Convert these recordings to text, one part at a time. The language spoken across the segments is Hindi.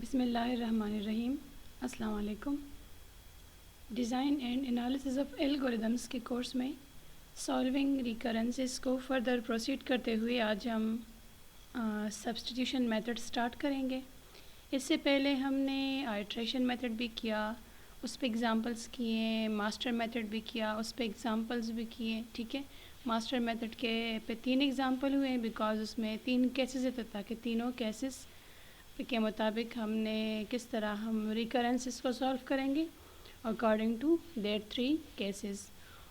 बिस्मिल्लाहिर्रहमानिर्रहीम। अस्सलाम वालेकुम। Design and analysis of algorithms के कोर्स में सॉल्विंग रिकरेंसेस को फर्दर प्रोसीड करते हुए आज हम सब्स्टिट्यूशन मेथड स्टार्ट करेंगे। इससे पहले हमने आइट्रेशन मेथड भी किया, उस पे एग्ज़ाम्पल्स किए, मास्टर मेथड भी किया, उस पे एग्ज़ाम्पल्स भी किए। ठीक है, मास्टर मेथड के पे 3 एग्ज़ाम्पल हुए बिकॉज़ उसमें 3 केसेस थे, ताकि तीनों केसेस के मुताबिक हमने किस तरह हम रिकरेंसेस को सॉल्व करेंगे अकॉर्डिंग टू देयर 3 केसेस।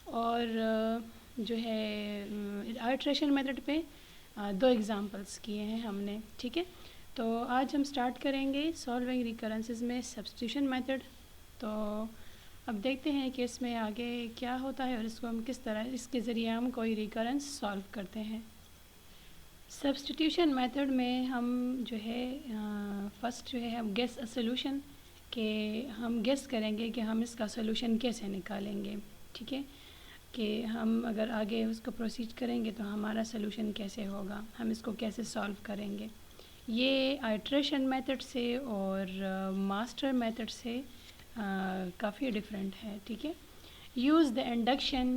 और जो है आइट्रेशन मेथड पे 2 एग्ज़ाम्पल्स किए हैं हमने। ठीक है, तो आज हम स्टार्ट करेंगे सॉल्विंग रिकरेंसेस में सब्स्टिट्यूशन मेथड। तो अब देखते हैं कि इसमें आगे क्या होता है और इसको हम किस तरह इसके ज़रिए हम कोई रिकरेंस सॉल्व करते हैं। सब्स्टिट्यूशन मेथड में हम जो है फर्स्ट जो है हम गेस अ सोल्यूशन के हम गेस करेंगे कि हम इसका सोल्यूशन कैसे निकालेंगे। ठीक है, कि हम अगर आगे उसको प्रोसीड करेंगे तो हमारा सोल्यूशन कैसे होगा, हम इसको कैसे सॉल्व करेंगे। ये आइट्रेशन मेथड से और मास्टर मेथड से काफ़ी डिफरेंट है। ठीक है, use the induction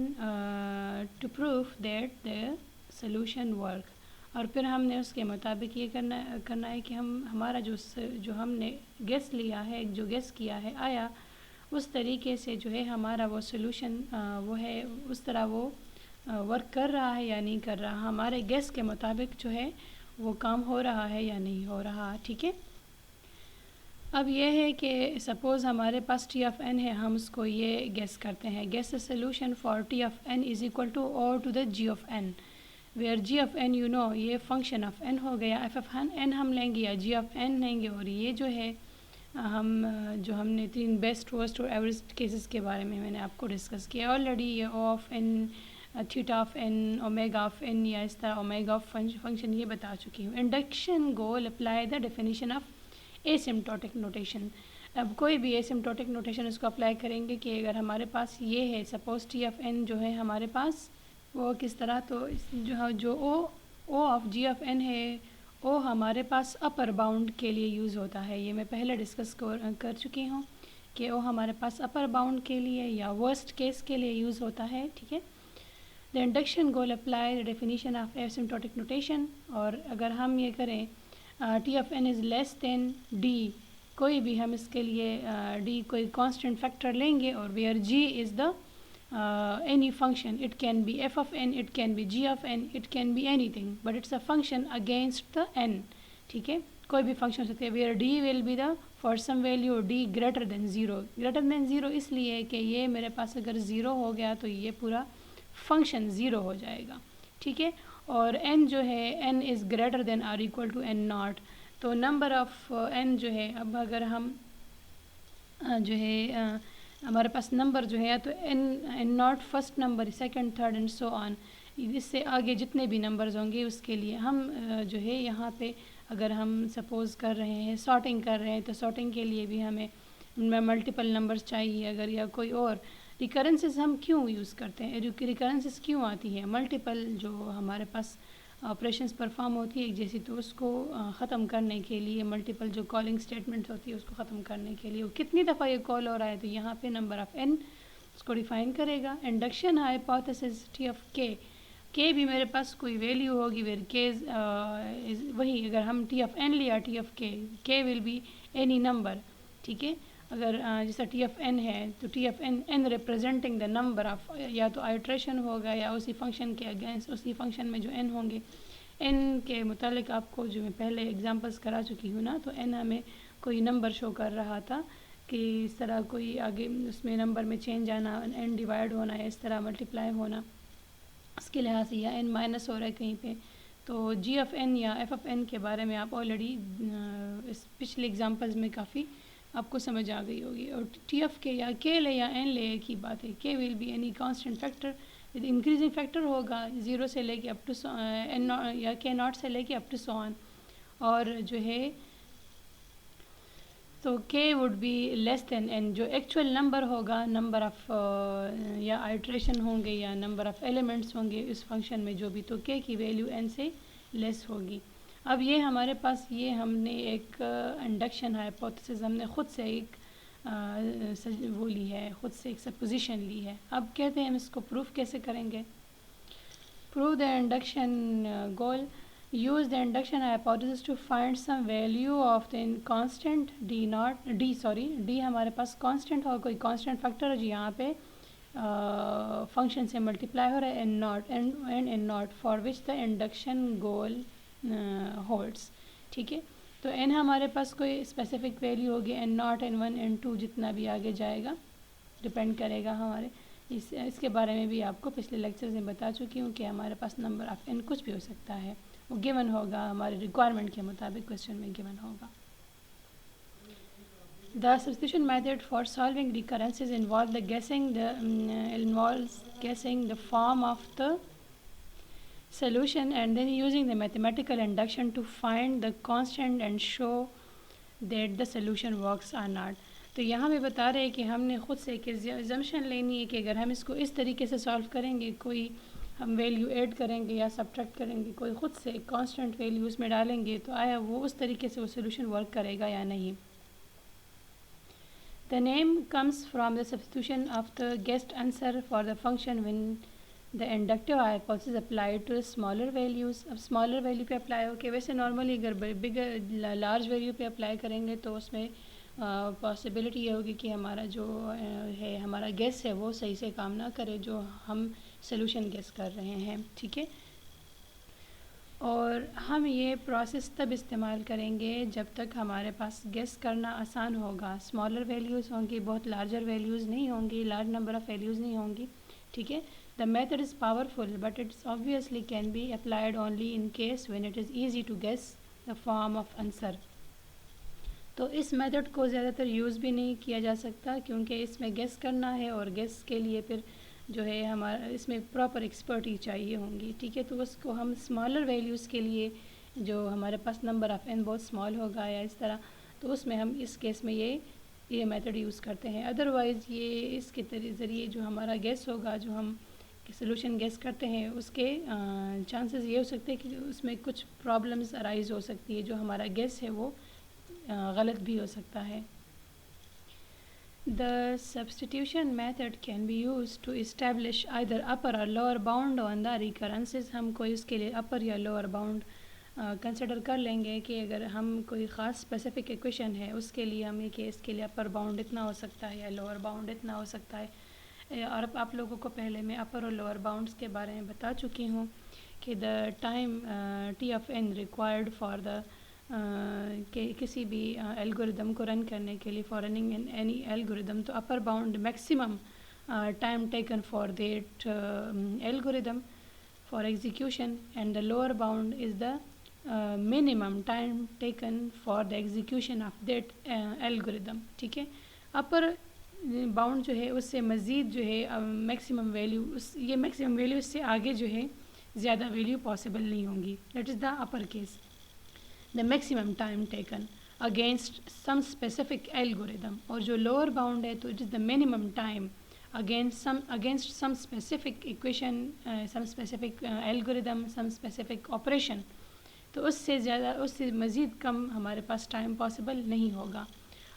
to prove that the solution work. और फिर हमने उसके मुताबिक ये करना है कि हम हमारा जो हमने गेस लिया है, जो गेस किया है आया उस तरीके से जो है हमारा वो सोल्यूशन वो है उस तरह वो वर्क कर रहा है या नहीं कर रहा, हमारे गेस के मुताबिक जो है वो काम हो रहा है या नहीं हो रहा। ठीक है, अब ये है कि सपोज़ हमारे पास टी ऑफ एन है, हम उसको ये गेस करते हैं, guess the solution for T of N is equal to और to the G of N, where G of N you know ये फंक्शन ऑफ एन हो गया, एफ ऑफ एन हम लेंगे या जी ऑफ एन लेंगे। और ये जो है हम जो हमने 3 बेस्ट वर्स्ट और एवरेज केसेस के बारे में मैंने आपको डिस्कस किया ऑलरेडी, ये O of N, theta of N, omega of N या इस तरह ओमेगा ऑफ फंक्शन ये बता चुकी हूँ। Induction goal apply the definition of asymptotic notation. अब कोई भी एसिम्प्टोटिक नोटेशन इसको अप्लाई करेंगे कि अगर हमारे पास ये है सपोज टी ऑफ एन जो है हमारे पास वो किस तरह, तो जो ओ ऑफ जी ऑफ एन है ओ हमारे पास अपर बाउंड के लिए यूज़ होता है। ये मैं पहले डिस्कस कर चुकी हूँ कि ओ हमारे पास अपर बाउंड के लिए या वर्स्ट केस के लिए यूज़ होता है। ठीक है, the induction goal apply the definition of asymptotic notation. और अगर हम ये करें t of N is less than d, कोई भी हम इसके लिए डी कोई कांस्टेंट फैक्टर लेंगे और where g is the any function, it can be f of n, it can be g of n, it can be anything, but it's a function against the n. ठीक है, कोई भी फंक्शन हो सकते हैं, where d will be the for some value d greater than 0, greater than 0 इसलिए कि ये मेरे पास अगर 0 हो गया तो ये पूरा फंक्शन 0 हो जाएगा। ठीक है, और n जो है n is greater than or equal to n naught, तो नंबर ऑफ n जो है, अब अगर हम जो है हमारे पास नंबर जो है या तो n naught first number, second, third and so on, इससे आगे जितने भी नंबर्स होंगे उसके लिए हम जो है यहाँ पे अगर हम सपोज़ कर रहे हैं सॉर्टिंग कर रहे हैं तो सॉर्टिंग के लिए भी हमें मल्टीपल नंबर्स चाहिए। अगर या कोई और रिकरेंसेस हम क्यों यूज़ करते हैं, रिकरेंसेस क्यों आती है, मल्टीपल जो हमारे पास ऑपरेशंस परफॉर्म होती है एक जैसी, तो उसको ख़त्म करने के लिए मल्टीपल जो कॉलिंग स्टेटमेंट्स होती है उसको ख़त्म करने के लिए कितनी दफ़ा ये कॉल हो रहा है, तो यहाँ पे नंबर ऑफ़ n उसको डिफ़ाइन करेगा। इंडक्शन हाइपोथेसिस टी ऑफ के भी मेरे पास कोई वैल्यू होगी, वेर के वही अगर हम टी ऑफ एन लिया t of k will be any number. ठीक है, अगर जैसा टी ऑफ एन है तो T of n representing the number of, या तो आइट्रेशन होगा या उसी फंक्शन के अगेंस्ट उसी फंक्शन में जो एन होंगे, एन के मुतालिक आपको जो मैं पहले एग्जांपल्स करा चुकी हूँ ना, तो एन हमें कोई नंबर शो कर रहा था कि इस तरह कोई आगे उसमें नंबर में चेंज आना, एन डिवाइड होना या इस तरह मल्टीप्लाई होना, इसके लिहाज से या एन माइनस हो रहा है कहीं पे, तो जी ऑफ एन या एफ ऑफ एन के बारे में आप ऑलरेडी इस पिछले एग्जांपल्स में काफ़ी आपको समझ आ गई होगी। और टी ऑफ के या के ले या एन ले एक ही बात है, के will be any constant factor, increasing factor होगा 0 से लेके अप टू एन या के नॉट से लेके अप टू सो ऑन। और जो है तो k would be less than n, जो एक्चुअल नंबर होगा, नंबर ऑफ या आइट्रेशन होंगे या नंबर ऑफ एलिमेंट्स होंगे इस फंक्शन में जो भी, तो के की वैल्यू एन से लेस होगी। अब ये हमारे पास ये हमने एक इंडक्शन हाइपोथेसिस हमने ख़ुद से एक वो ली है, ख़ुद से एक सपोजिशन ली है। अब कहते हैं हम इसको प्रूफ कैसे करेंगे। Prove the induction goal, use the induction hypothesis to find some value of the constant d हमारे पास constant और कोई constant factor है जो यहाँ पे फंक्शन से मल्टीप्लाई हो रहा है n not for which the induction goal holds. ठीक है, तो n हमारे पास कोई स्पेसिफिक वैल्यू होगी, n नॉट n1 n2 जितना भी आगे जाएगा डिपेंड करेगा हमारे इसके बारे में भी आपको पिछले लेक्चर में बता चुकी हूँ कि हमारे पास नंबर ऑफ n कुछ भी हो सकता है, वो गिवन होगा हमारे रिक्वायरमेंट के मुताबिक क्वेश्चन में गिवन होगा। The substitution method for solving recurrences involves guessing the form of the solution and then using the mathematical induction to find the constant and show that the solution works or not। तो यहाँ पे बता रहे हैं कि हमने ख़ुद से एक assumption लेनी है कि अगर हम इसको इस तरीके से सॉल्व करेंगे, कोई हम वैल्यू ऐड करेंगे या सब्ट्रैक्ट करेंगे, कोई ख़ुद से कांस्टेंट वैल्यू उसमें डालेंगे तो आया वो उस तरीके से वो सोल्यूशन वर्क करेगा या नहीं। The name comes from the substitution of the guessed answer for the function when the inductive hypothesis applied to smaller values। अब smaller value पे अप्लाई हो के वैसे नॉर्मली अगर बिगर लार्ज वैल्यू पे अप्लाई करेंगे तो उसमें पॉसिबिलिटी ये होगी कि हमारा जो है हमारा गेस है वो सही से काम ना करे जो हम सोल्यूशन गेस कर रहे हैं। ठीक है, और हम ये प्रोसेस तब इस्तेमाल करेंगे जब तक हमारे पास गेस करना आसान होगा। स्मॉलर वैल्यूज़ होंगी, बहुत लार्जर वैल्यूज़ नहीं होंगी, लार्ज नंबर ऑफ़ वैल्यूज़ नहीं होंगी। ठीक है, the method is powerful but it's obviously can be applied only in case when it is easy to guess the form of answer. तो इस मेथड को ज़्यादातर यूज़ भी नहीं किया जा सकता क्योंकि इसमें गेस करना है और गेस के लिए फिर जो है हमारा इसमें प्रॉपर एक्सपर्टी चाहिए होंगी। ठीक है, तो उसको हम स्मॉलर वैल्यूज़ के लिए जो हमारे पास नंबर ऑफ़ n बहुत स्मॉल होगा या इस तरह, तो उसमें हम इस केस में ये मेथड यूज़ करते हैं। अदरवाइज़ ये इसके ज़रिए जो हमारा गेस होगा, जो हम सोल्यूशन गेस करते हैं, उसके चांसेस ये हो सकते हैं कि उसमें कुछ प्रॉब्लम्स अराइज हो सकती है, जो हमारा गेस है वो गलत भी हो सकता है। The substitution method can be used to establish either upper or lower bound on the recurrences। हम कोई उसके लिए upper या lower bound कंसिडर कर लेंगे कि अगर हम कोई ख़ास स्पेसिफिक इक्वेशन है उसके लिए हम ये कि इसके लिए अपर बाउंड इतना हो सकता है या लोअर बाउंड इतना हो सकता है। और अब आप लोगों को पहले मैं अपर और लोअर बाउंड्स के बारे में बता चुकी हूँ कि the time t of n required for the कि किसी भी एल्गोरिदम को रन करने के लिए for running in any algorithm, तो upper bound maximum time taken for that algorithm for execution and the lower bound is the minimum time taken for the execution of that algorithm. ठीक है, अपर बाउंड जो है उससे मज़ीद जो है मैक्सिमम वैल्यू ये मैक्सिमम वैल्यू इससे आगे जो है ज़्यादा वैल्यू पॉसिबल नहीं होंगी। That is the upper case. The maximum time taken against some specific algorithm, और जो lower bound है तो it is the minimum time against some specific equation, some specific algorithm, some specific operation। तो उससे ज़्यादा उससे मज़ीद कम हमारे पास टाइम पॉसिबल नहीं होगा।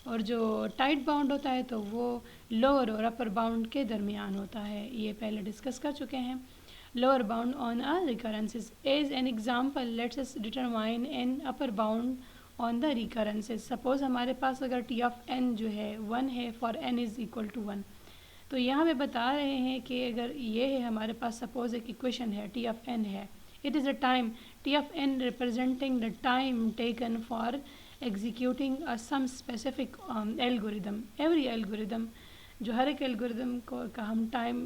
और जो टाइट बाउंड होता है तो वो लोअर और अपर बाउंड के दरमियान होता है, ये पहले डिस्कस कर चुके हैं। Lower bound on a recurrences. As an example, let's us determine an upper bound on the recurrences। Suppose हमारे पास अगर t of n जो है 1 है for n is equal to 1, तो यहाँ पे बता रहे हैं कि अगर ये है हमारे पास सपोज एक इक्वेशन है t of n है, it is a time t of n representing the time taken for executing a some specific algorithm। Every algorithm, जो हर एक एल्गोरिदम को का हम टाइम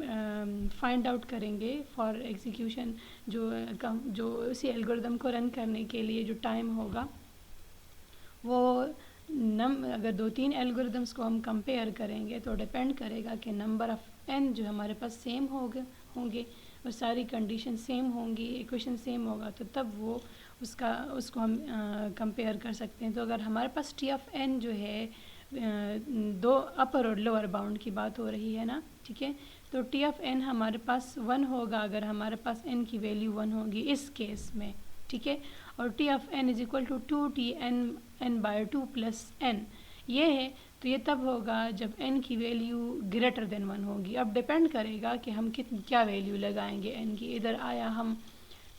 फाइंड आउट करेंगे फॉर एग्जीक्यूशन, जो उसी एल्गोरिदम को रन करने के लिए जो टाइम होगा वो अगर 2-3 एल्गोरिदम्स को हम कंपेयर करेंगे तो डिपेंड करेगा कि नंबर ऑफ़ n जो हमारे पास सेम होंगे और सारी कंडीशन सेम होंगी, इक्वेशन सेम होगा, तो तब वो उसको हम कंपेयर कर सकते हैं। तो अगर हमारे पास t ऑफ n जो है दो अपर और लोअर बाउंड की बात हो रही है ना, ठीक है, तो t ऑफ n हमारे पास 1 होगा अगर हमारे पास n की वैल्यू 1 होगी इस केस में। ठीक है। और t of n is equal to 2t n/2 plus n ये है। तो ये तब होगा जब n की वैल्यू ग्रेटर देन 1 होगी। अब डिपेंड करेगा कि हम क्या वैल्यू लगाएंगे n की। इधर आया हम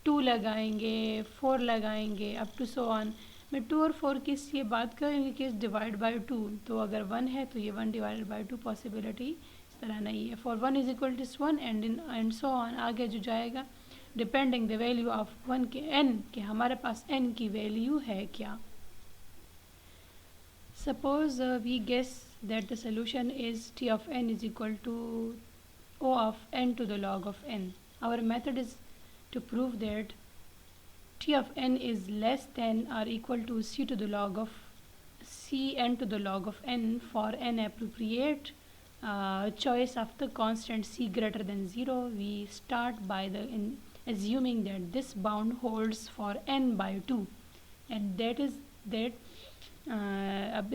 2 लगाएंगे, 4 लगाएंगे, अप टू सो ऑन। मैं 2 और 4 की ये बात करेंगे कि डिवाइड बाय 2, तो अगर 1 है तो ये 1 डिवाइडेड बाय 2 पॉसिबिलिटी इस तरह नहीं है। For 1 is equal to 1 and so on आगे जो जाएगा डिपेंडिंग द वैल्यू ऑफ 1 के n कि हमारे पास n की वैल्यू है क्या। Suppose we guess that the solution is t of n is equal to O of n to the log of n. Our method is to prove that t of n is less than or equal to c to the log of n to the log of n for an appropriate choice of the constant c greater than 0. We start by assuming that this bound holds for n by 2 and that is that अब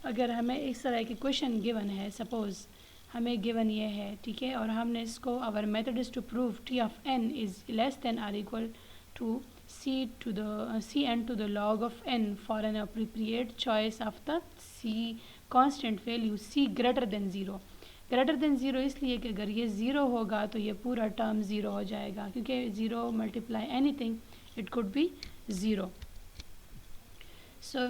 अगर हमें इस तरह के क्वेश्चन गिवन है, सपोज़ हमें गिवन ये है, ठीक है, और हमने इसको our method is to prove t of N is less than or equal to c n to the log of n for n appropriate choice of the c constant value c greater than zero. Greater than zero इसलिए कि अगर ये ज़ीरो होगा तो ये पूरा टर्म ज़ीरो हो जाएगा, क्योंकि zero multiply anything it could be zero. So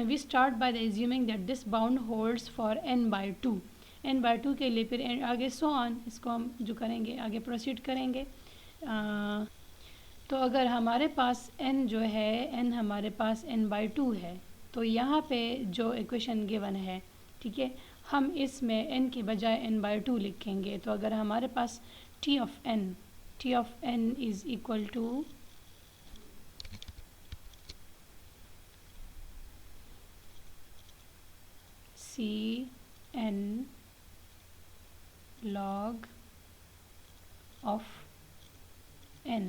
we start by assuming that this bound holds for n by 2 के लिए फिर आगे so on इसको हम जो करेंगे आगे प्रोसीड करेंगे। तो अगर हमारे पास n जो है n हमारे पास n by 2 है, तो यहाँ पे जो इक्वेशन गिवन है, ठीक है, हम इसमें n की बजाय n by 2 लिखेंगे। तो अगर हमारे पास t of n is equal to c n log of n,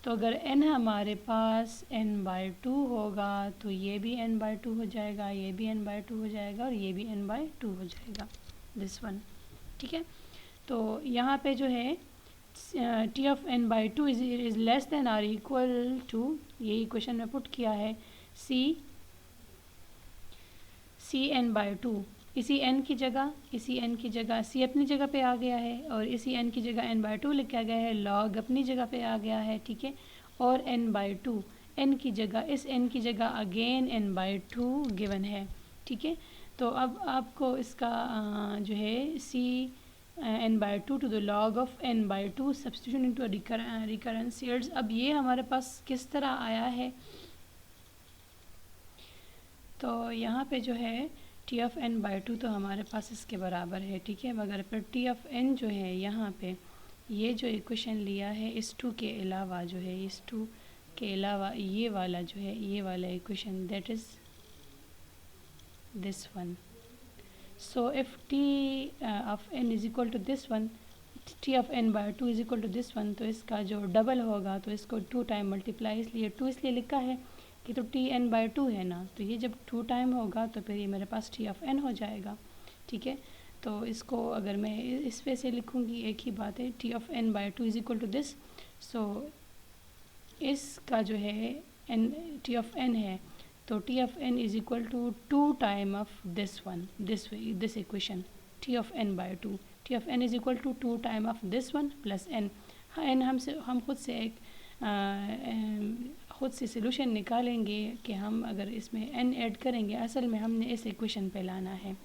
तो अगर n हमारे पास n बाय 2 होगा तो ये भी n बाय 2 हो जाएगा, ये भी n बाय 2 हो जाएगा और ये भी n बाय 2 हो जाएगा, दिस वन, ठीक है। तो यहाँ पे जो है t of n by 2 is less than or equal to, यही क्वेश्चन में पुट किया है, सी एन बाय 2। इसी n की जगह c अपनी जगह पे आ गया है और इसी n की जगह n बाय 2 लिखा गया है, log अपनी जगह पे आ गया है, ठीक है, और n बाय 2 n की जगह, इस n की जगह अगेन n बाय 2 गिवन है, ठीक है। तो अब आपको इसका जो है c n by 2 to the log of n by 2 substitution into रिकरेंशियल्स। अब ये हमारे पास किस तरह आया है, तो यहाँ पे जो है टी ऑफ एन बाई 2 तो हमारे पास इसके बराबर है, ठीक है, मगर फिर टी ऑफ एन जो है यहाँ पे ये जो इक्वेशन लिया है इस 2 के अलावा जो है, इस 2 के अलावा ये वाला जो है, ये वाला equation that is this one. So if t of N is equal to this one, t of N by 2 is equal to this one, तो इसका जो डबल होगा तो इसको 2 टाइम मल्टीप्लाई, इसलिए 2 इसलिए लिखा है कि तो टी एन बाई 2 है ना, तो ये जब 2 टाइम होगा तो फिर ये मेरे पास टी ऑफ एन हो जाएगा, ठीक है। तो इसको अगर मैं इस वे से लिखूँगी, एक ही बात है, T of N by 2 is equal to this. So इसका जो है एन टी ऑफ एन है, तो T of N is equal to 2 time of this one, this equation T of N by 2, T of N is equal to 2 time of this one plus N. हाँ, एन हम खुद से एक खुद से सोल्यूशन निकालेंगे कि हम अगर इसमें n ऐड करेंगे, असल में हमने इस इक्वेशन पे लाना है।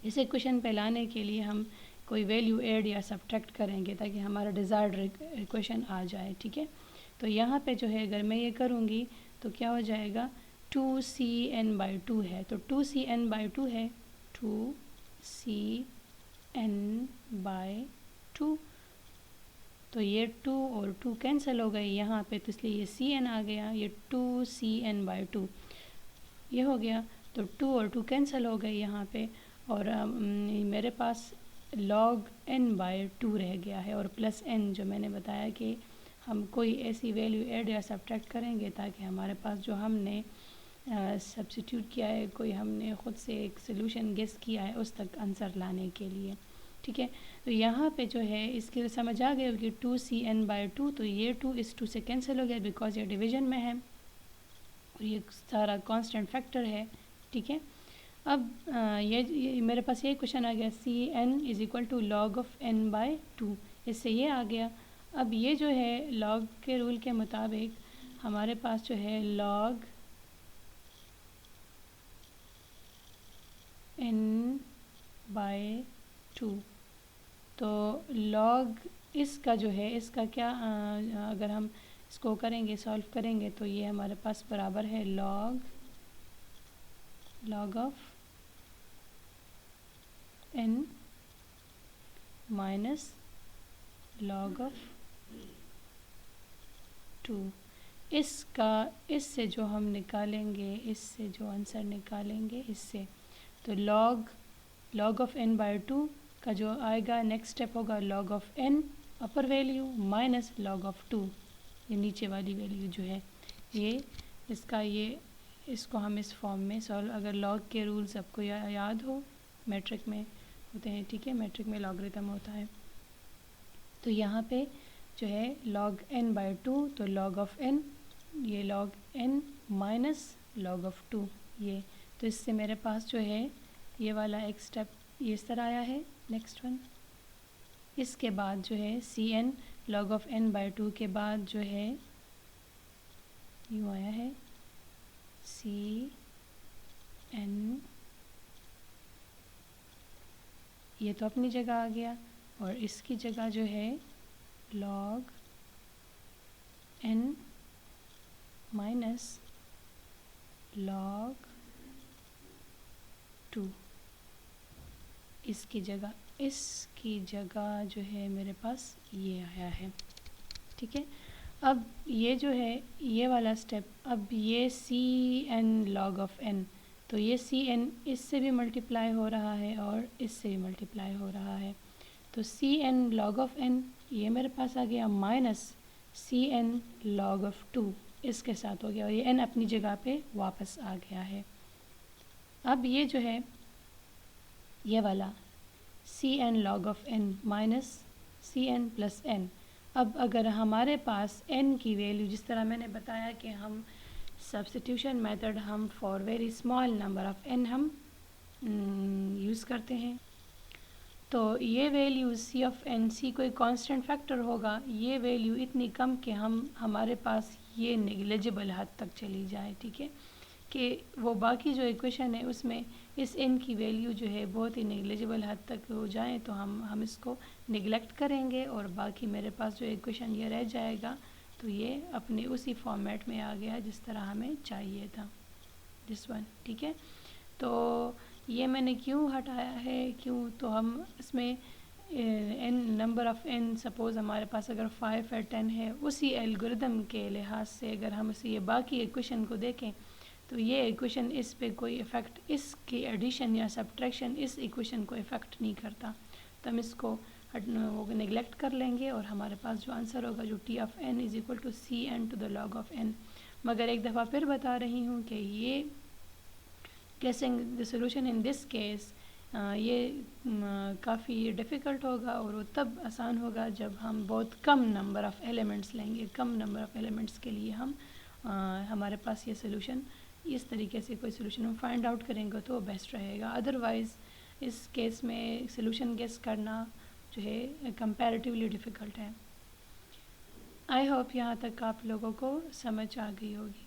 इस इक्वेशन पे लाने के लिए हम कोई वैल्यू ऐड या सब्ट्रैक्ट करेंगे ताकि हमारा डिज़ायर्ड इक्वेशन आ जाए, ठीक है। तो यहाँ पे जो है अगर मैं ये करूँगी तो क्या हो जाएगा, 2cn बाई 2 है, तो 2cn बाई 2 है, 2cn बाई 2, तो ये 2 और 2 कैंसिल हो गए यहाँ पे, तो इसलिए ये cn आ गया, ये 2cn बाई 2 ये हो गया, तो 2 और 2 कैंसिल हो गए यहाँ पे, और मेरे पास log n बाई 2 रह गया है, और प्लस n जो मैंने बताया कि हम कोई ऐसी वैल्यू ऐड या सब्ट्रैक्ट करेंगे ताकि हमारे पास जो हमने सब्स्टिट्यूट किया है, कोई हमने ख़ुद से एक सोल्यूशन गेस किया है, उस तक आंसर लाने के लिए, ठीक है। तो यहाँ पे जो है इसके समझ आ गया कि 2cn/2, तो ये 2 इस 2 से कैंसिल हो गया बिकॉज ये डिवीजन में है और ये सारा कांस्टेंट फैक्टर है, ठीक है। अब ये मेरे पास ये क्वेश्चन आ गया cn = log of n/2, इससे ये आ गया। अब ये जो है log के रूल के मुताबिक हमारे पास जो है log n/2, तो log इसका जो है इसका क्या अगर हम इसको करेंगे सॉल्व करेंगे तो ये हमारे पास बराबर है log of n minus log of 2। इससे जो हम निकालेंगे, इससे जो आंसर निकालेंगे इससे, तो log of n/2 का जो आएगा नेक्स्ट स्टेप होगा log of n upper value minus log of 2, ये नीचे वाली वैल्यू जो है ये इसको हम इस फॉर्म में सॉल्व, अगर लॉग के रूल्स आपको याद हो मैट्रिक में होते हैं, ठीक है, मैट्रिक में लॉगरिथम होता है। तो यहाँ पे जो है log n/2, तो log of n, ये log n minus log of 2 ये, तो इससे मेरे पास जो है ये वाला एक स्टेप ये इस तरह आया है। नेक्स्ट वन, इसके बाद जो है cn log of n/2 के बाद जो है यूँ आया है cn, ये तो अपनी जगह आ गया और इसकी जगह जो है log n माइनस log 2, इसकी जगह जो है मेरे पास ये आया है, ठीक है। अब ये जो है ये वाला स्टेप, अब ये cn log of n, तो ये cn इससे भी मल्टीप्लाई हो रहा है और इससे भी मल्टीप्लाई हो रहा है, तो cn log of n ये मेरे पास आ गया माइनस cn log of 2 इसके साथ हो गया और ये n अपनी जगह पे वापस आ गया है। अब ये जो है ये वाला cn log of n minus cn plus n, अब अगर हमारे पास n की वैल्यू जिस तरह मैंने बताया कि हम सब्स्टिट्यूशन मेथड हम for very small number of n हम यूज़ करते हैं, तो ये value c of n, c कोई कांस्टेंट फैक्टर होगा, ये वैल्यू इतनी कम कि हमारे पास ये नेग्लिजिबल हद तक चली जाए, ठीक है, कि वो बाकी जो इक्वेशन है उसमें इस n की वैल्यू जो है बहुत ही नेग्लिजिबल हद तक हो जाए तो हम इसको निगलेक्ट करेंगे और बाकी मेरे पास जो इक्वेशन ये रह जाएगा, तो ये अपने उसी फॉर्मेट में आ गया जिस तरह हमें चाहिए था, दिस वन, ठीक है। तो ये मैंने क्यों हटाया है, क्यों, तो हम इसमें n number of n suppose हमारे पास अगर 5 या 10 है, उसी एल्गोरिदम के लिहाज से अगर हम उसी ये बाकी इक्वेशन को देखें तो ये इक्वेशन इस पे कोई इफ़ेक्ट, इसकी एडिशन या सब्ट्रैक्शन इस इक्वेशन को इफ़ेक्ट नहीं करता, तो हम इसको वो नेगलेक्ट कर लेंगे और हमारे पास जो आंसर होगा जो t of n = cn to the log of n। मगर एक दफ़ा फिर बता रही हूँ कि ये गेसिंग the solution in this case ये काफ़ी डिफ़िकल्ट होगा और वो तब आसान होगा जब हम बहुत कम नंबर ऑफ़ एलिमेंट्स लेंगे, कम नंबर ऑफ़ एलिमेंट्स के लिए हम हमारे पास ये सोल्यूशन इस तरीके से कोई सोल्यूशन हम फाइंड आउट करेंगे तो बेस्ट रहेगा। अदरवाइज़ इस केस में सोल्यूशन गेस करना जो है कंपैरेटिवली डिफ़िकल्ट है। आई होप यहाँ तक आप लोगों को समझ आ गई होगी।